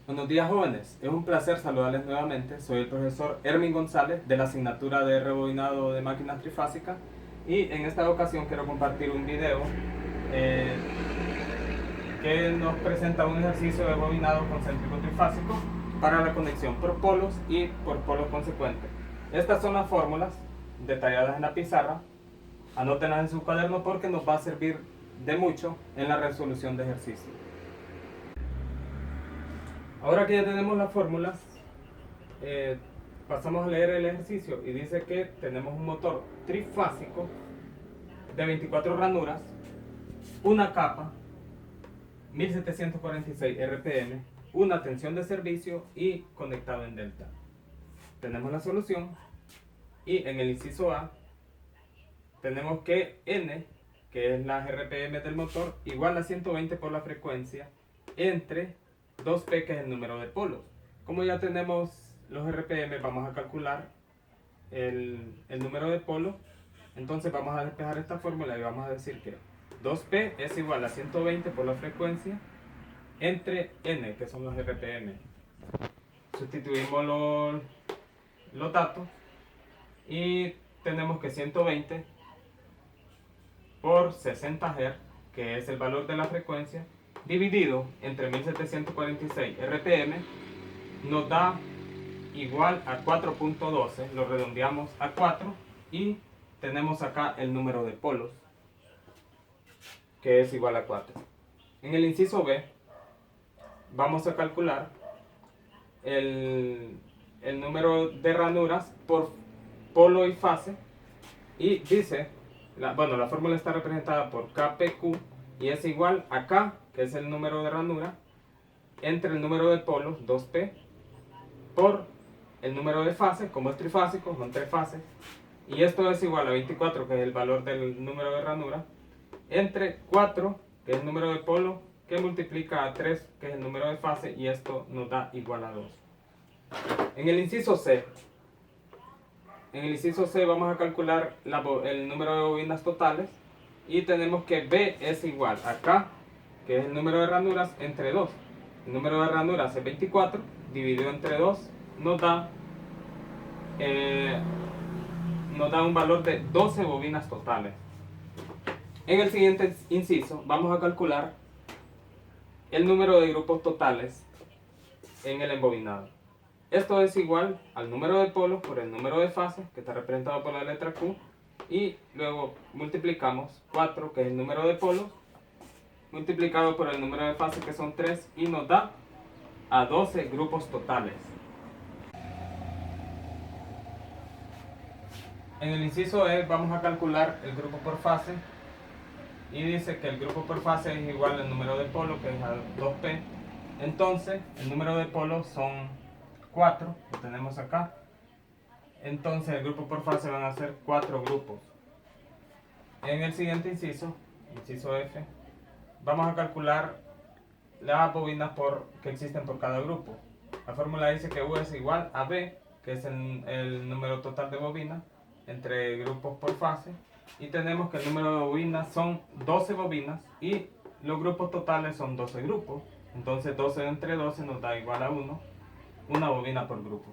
Buenos días, jóvenes, es un placer saludarles nuevamente. Soy el profesor Hermin González de la asignatura de rebobinado de máquinas trifásicas y en esta ocasión quiero compartir un video eh, que nos presenta un ejercicio de bobinado concéntrico trifásico para la conexión por polos y por polos consecuentes. Estas son las fórmulas detalladas en la pizarra. Anótenlas en su cuaderno porque nos va a servir de mucho en la resolución de ejercicios. Ahora que ya tenemos las fórmulas, pasamos a leer el ejercicio y dice que tenemos un motor trifásico de 24 ranuras, una capa, 1746 RPM, una tensión de servicio y conectado en delta. Tenemos la solución y en el inciso A tenemos que N, que es las RPM del motor, igual a 120 por la frecuencia entre 2P, que es el número de polos. Como ya tenemos los RPM, vamos a calcular el número de polos. Entonces vamos a despejar esta fórmula y vamos a decir que 2P es igual a 120 por la frecuencia entre N, que son los RPM. Sustituimos los datos y tenemos que 120 por 60 Hz, que es el valor de la frecuencia, dividido entre 1746 RPM, nos da igual a 4.12, lo redondeamos a 4 y tenemos acá el número de polos, que es igual a 4. En el inciso B vamos a calcular el número de ranuras por polo y fase y dice, la fórmula está representada por KPQ y es igual a K, que es el número de ranura, entre el número de polos, 2P, por el número de fases, como es trifásico, son 3 fases, y esto es igual a 24, que es el valor del número de ranura, entre 4, que es el número de polo, que multiplica a 3, que es el número de fase, y esto nos da igual a 2. En el inciso C vamos a calcular el número de bobinas totales y tenemos que B es igual a K, que es el número de ranuras, entre 2. El número de ranuras es 24, dividido entre 2 nos da un valor de 12 bobinas totales. En el siguiente inciso vamos a calcular el número de grupos totales en el embobinado. Esto es igual al número de polos por el número de fases, que está representado por la letra Q, y luego multiplicamos 4, que es el número de polos, multiplicado por el número de fases, que son 3, y nos da a 12 grupos totales. En el inciso E vamos a calcular el grupo por fase y dice que el grupo por fase es igual al número de polos, que es a 2P. Entonces el número de polos son 4, lo tenemos acá. Entonces el grupo por fase van a ser 4 grupos. En el siguiente inciso, inciso F, vamos a calcular las bobinas que existen por cada grupo. La fórmula dice que U es igual a B, que es el número total de bobinas entre grupos por fase, y tenemos que el número de bobinas son 12 bobinas y los grupos totales son 12 grupos. Entonces 12 entre 12 nos da igual a 1, una bobina por grupo.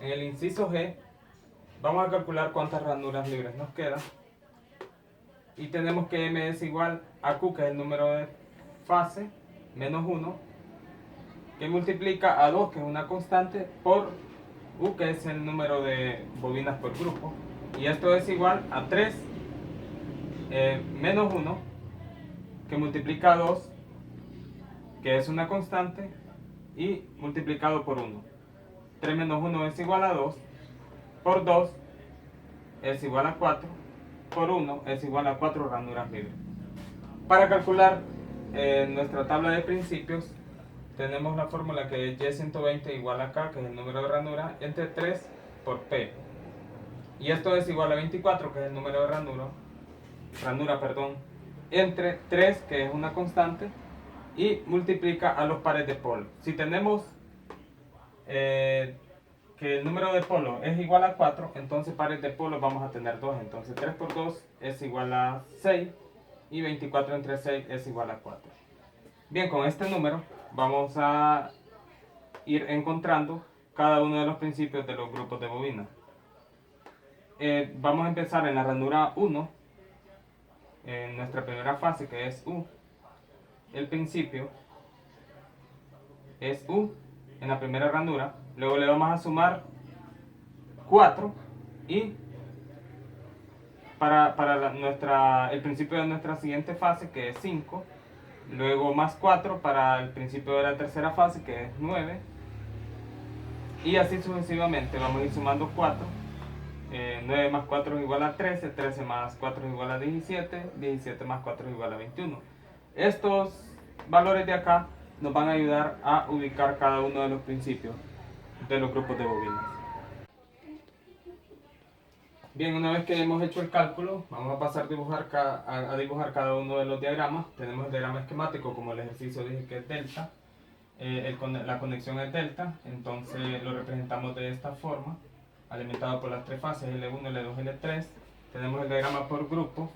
En el inciso G vamos a calcular cuántas ranuras libres nos quedan y tenemos que M es igual a Q, que es el número de fase, menos 1, que multiplica a 2, que es una constante, por U, que es el número de bobinas por grupo, y esto es igual a 3 menos 1, que multiplica a 2, que es una constante, y multiplicado por 1. 3 menos 1 es igual a 2, por 2 es igual a 4, por 1 es igual a 4 ranuras libres. Para calcular nuestra tabla de principios, tenemos la fórmula que es Y120 igual a K, que es el número de ranura, entre 3 por P. Y esto es igual a 24, que es el número de ranura, entre 3, que es una constante, y multiplica a los pares de polos. Si tenemos que el número de polos es igual a 4, entonces pares de polos vamos a tener 2. Entonces 3 por 2 es igual a 6 y 24 entre 6 es igual a 4. Bien, con este número vamos a ir encontrando cada uno de los principios de los grupos de bobinas. Vamos a empezar en la ranura 1, en nuestra primera fase, que es U. El principio es U en la primera ranura, luego le vamos a sumar 4 y para el principio de nuestra siguiente fase, que es 5, luego más 4 para el principio de la tercera fase, que es 9, y así sucesivamente vamos a ir sumando 4. 9 más 4 es igual a 13, 13 más 4 es igual a 17, 17 más 4 es igual a 21. Estos valores de acá nos van a ayudar a ubicar cada uno de los principios de los grupos de bobinas. Bien, una vez que hemos hecho el cálculo, vamos a pasar a dibujar cada uno de los diagramas. Tenemos el diagrama esquemático, como el ejercicio dije que es delta. La conexión es delta, entonces lo representamos de esta forma, alimentado por las tres fases L1, L2, L3. Tenemos el diagrama por grupo.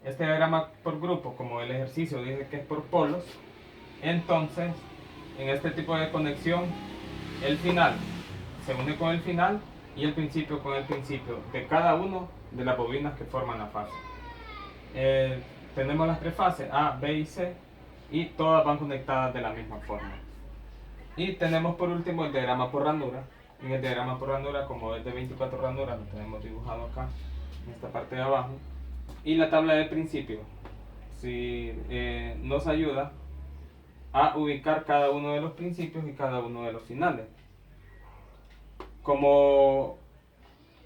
Este diagrama por grupo, como el ejercicio dije que es por polos, entonces en este tipo de conexión el final se une con el final y el principio con el principio de cada uno de las bobinas que forman la fase. Tenemos las tres fases A, B y C, y todas van conectadas de la misma forma. Y tenemos por último el diagrama por ranura. En el diagrama por ranura, como es de 24 ranuras, lo tenemos dibujado acá en esta parte de abajo. Y la tabla de principio nos ayuda a ubicar cada uno de los principios y cada uno de los finales. Como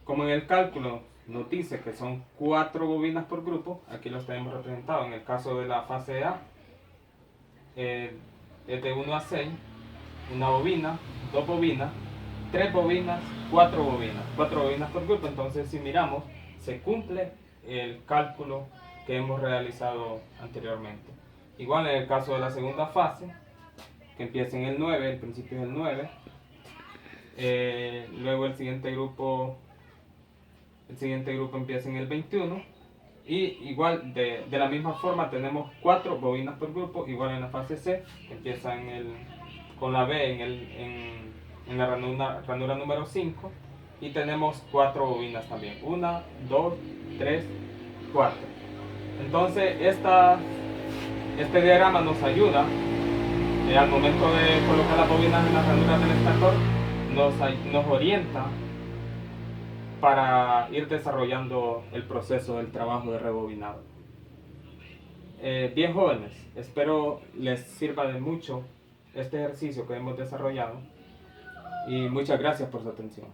en el cálculo nos dice que son 4 bobinas por grupo, aquí los tenemos representados. En el caso de la fase A, es de 1 a 6, una bobina, 2 bobinas, 3 bobinas, 4 bobinas. 4 bobinas por grupo, entonces si miramos, se cumple el cálculo que hemos realizado anteriormente. Igual en el caso de la segunda fase, que empieza en el 9, el principio es el 9. Luego el siguiente grupo empieza en el 21. Y igual de la misma forma tenemos 4 bobinas por grupo, igual en la fase C, que empieza con la B en la ranura número 5. Y tenemos 4 bobinas también, 1, 2, 3, 4. Entonces este diagrama nos ayuda al momento de colocar las bobinas en las ranuras del estator, nos orienta para ir desarrollando el proceso del trabajo de rebobinado. Bien jóvenes, espero les sirva de mucho este ejercicio que hemos desarrollado y muchas gracias por su atención.